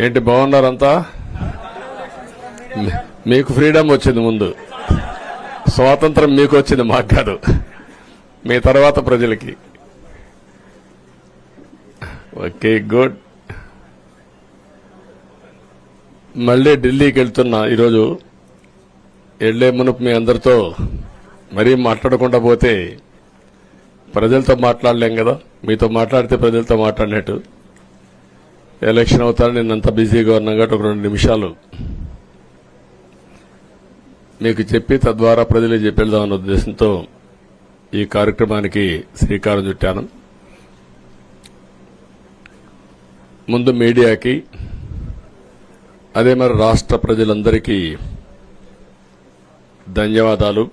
ఏంటి బాగున్నారంతా? మీకు ఫ్రీడమ్ వచ్చింది, ముందు స్వాతంత్రం మీకు వచ్చింది, మాకు కాదు. మీ తర్వాత ప్రజలకి. Okay, good. మళ్ళీ ఢిల్లీకి వెళ్తున్నా ఈరోజు. వెళ్లే మునుపు మీ అందరితో మరీ మాట్లాడకుండా పోతే ప్రజలతో మాట్లాడలేం కదా. మీతో మాట్లాడితే ప్రజలతో మాట్లాడినట్టు. ఎలక్షన్ అవుతారు, నిన్నంతా బిజీగా ఉన్నా కాబట్టి ఒక 2 నిమిషాలు మీకు చెప్పి తద్వారా ప్రజలకు చెప్పేద్దామన్న ఉద్దేశంతో ఈ కార్యక్రమానికి శ్రీకారం చుట్టాను. ముందు మీడియాకి, అదే మరి రాష్ట్ర ప్రజలందరికీ ధన్యవాదాలు.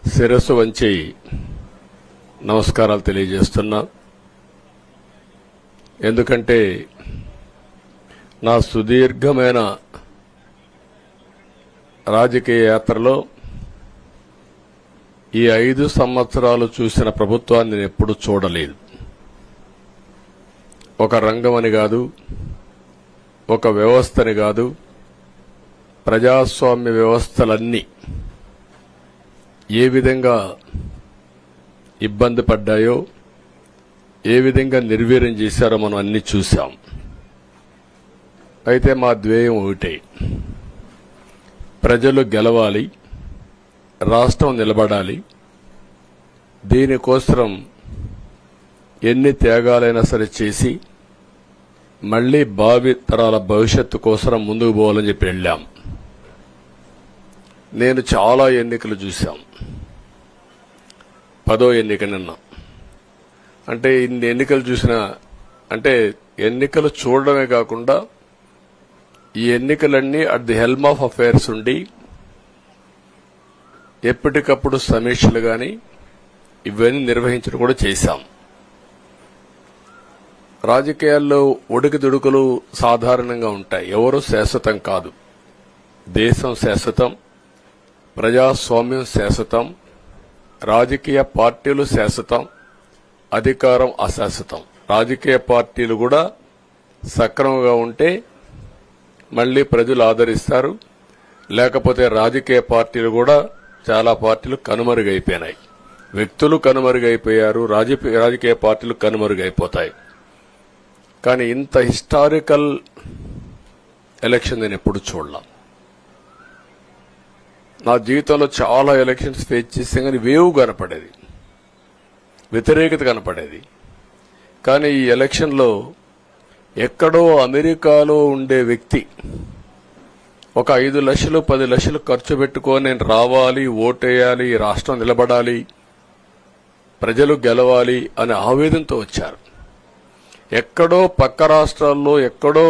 శిరస్సు వంచి నమస్కారాలు తెలియజేస్తున్నా. ఎందుకంటే నా సుదీర్ఘమైన రాజకీయ యాత్రలో ఈ 5 సంవత్సరాలు చూసిన ప్రభుత్వాన్ని నేను ఎప్పుడూ చూడలేదు. ఒక రంగమని కాదు, ఒక వ్యవస్థని కాదు, ప్రజాస్వామ్య వ్యవస్థలన్నీ ఏ విధంగా ఇబ్బంది పడ్డాయో, ఏ విధంగా నిర్వీర్యం చేశారో మనం అన్ని చూశాం. అయితే మా ధ్యేయం ఒకటే, ప్రజలు గెలవాలి, రాష్ట్రం నిలబడాలి. దీనికోసం ఎన్ని త్యాగాలైనా సరే చేసి మళ్లీ భావి తరాల భవిష్యత్తు కోసం ముందుకు పోవాలని చెప్పి వెళ్ళాం. నేను చాలా ఎన్నికలు చూశాం. 10వ ఎన్నిక నిన్న. అంటే ఇన్ని ఎన్నికలు చూసినా, అంటే ఎన్నికలు చూడడమే కాకుండా ఈ ఎన్నికలన్నీ at the helm of affairs ఉండి ఎప్పటికప్పుడు సమీక్షలు గాని ఇవన్నీ నిర్వహించడం కూడా చేశాం. రాజకీయాల్లో ఒడికిదుడుకులు సాధారణంగా ఉంటాయి. ఎవరు శాశ్వతం కాదు. దేశం శాశ్వతం, ప్రజాస్వామ్యం శాశ్వతం, రాజకీయ పార్టీలు శాశ్వతం, అధికారం అశాశ్వతం. రాజకీయ పార్టీలు కూడా సక్రమంగా ఉంటే మళ్లీ ప్రజలు ఆదరిస్తారు. లేకపోతే రాజకీయ పార్టీలు కూడా చాలా పార్టీలు కనుమరుగైపోయినాయి. వ్యక్తులు కనుమరుగైపోయారు, రాజకీయ పార్టీలు కనుమరుగైపోతాయి. కానీ ఇంత హిస్టారికల్ ఎలక్షన్ నేను ఎప్పుడు చూడలా. నా జీవితంలో చాలా ఎలక్షన్స్ ఫేస్ చేస్తే కానీ వేవ్ కనపడేది, వ్యతిరేకత కనపడేది. కానీ ఈ ఎలక్షన్లో ఎక్కడో అమెరికాలో ఉండే వ్యక్తి ఒక 5 లక్షలు 10 లక్షలు ఖర్చు పెట్టుకొని నేను రావాలి, ఓటేయాలి, ఈ రాష్ట్రం నిలబడాలి, ప్రజలు గెలవాలి అనే ఆవేదనతో వచ్చారు. ఎక్కడో పక్క రాష్ట్రాల్లో ఎక్కడో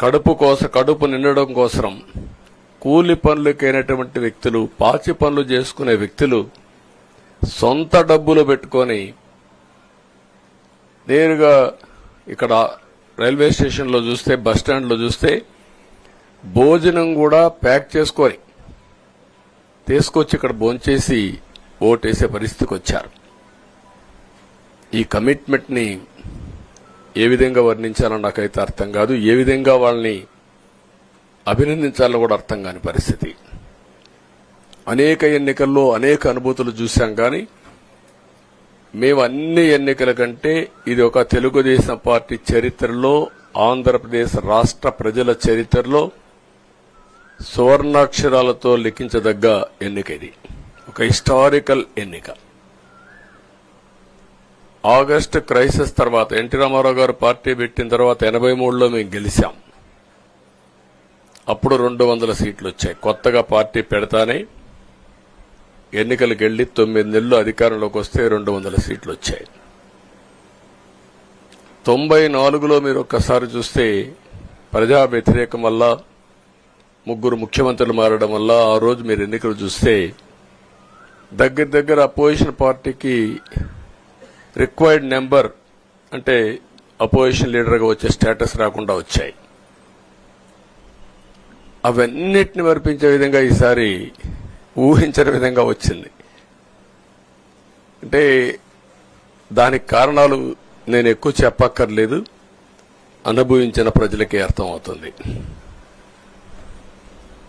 కడుపు నిండడం కోసం కూలి పనులకైనటువంటి వ్యక్తులు, పాచి పనులు చేసుకునే వ్యక్తులు సొంత డబ్బులు పెట్టుకొని నేరుగా ఇక్కడ రైల్వే స్టేషన్లో చూస్తే, బస్టాండ్లో చూస్తే భోజనం కూడా ప్యాక్ చేసుకొని తీసుకొచ్చి ఇక్కడ భోంచేసి ఓటేసే పరిస్థితికి వచ్చారు. ఈ కమిట్మెంట్ ని ఏ విధంగా వర్ణించాలో నాకైతే అర్థం కాదు. ఏ విధంగా వాళ్ళని అభినందించాలో కూడా అర్థం కాని పరిస్థితి. అనేక ఎన్నికల్లో అనేక అనుభూతులు చూశాం. కానీ మేము అన్ని ఎన్నికల కంటే ఇది ఒక తెలుగుదేశం పార్టీ చరిత్రలో, ఆంధ్రప్రదేశ్ రాష్ట్ర ప్రజల చరిత్రలో సువర్ణాక్షరాలతో లిఖించదగ్గ ఎన్నిక. ఇది ఒక హిస్టారికల్ ఎన్నిక. ఆగస్టు క్రైసిస్ తర్వాత, ఎన్టీ రామారావు గారు పార్టీ పెట్టిన తర్వాత 83లో మేము గెలిచాం. అప్పుడు 200 సీట్లు వచ్చాయి. కొత్తగా పార్టీ పెడతానే ఎన్నికలకు వెళ్లి 9 నెలలు అధికారంలోకి వస్తే 200 సీట్లు వచ్చాయి. 94లో మీరు ఒక్కసారి చూస్తే ప్రజా వ్యతిరేకం వల్ల 3 ముఖ్యమంత్రులు మారడం వల్ల ఆ రోజు మీరు ఎన్నికలు చూస్తే దగ్గర అపోజిషన్ పార్టీకి రిక్వైర్డ్ నెంబర్, అంటే అపోజిషన్ లీడర్గా వచ్చే స్టేటస్ రాకుండా వచ్చాయి. అవన్నిటిని మరిపించే విధంగా ఈసారి ఊహించని విధంగా వచ్చింది. అంటే దానికి కారణాలు నేను ఎక్కువ చెప్పక్కర్లేదు. అనుభవించిన ప్రజలకే అర్థమవుతుంది.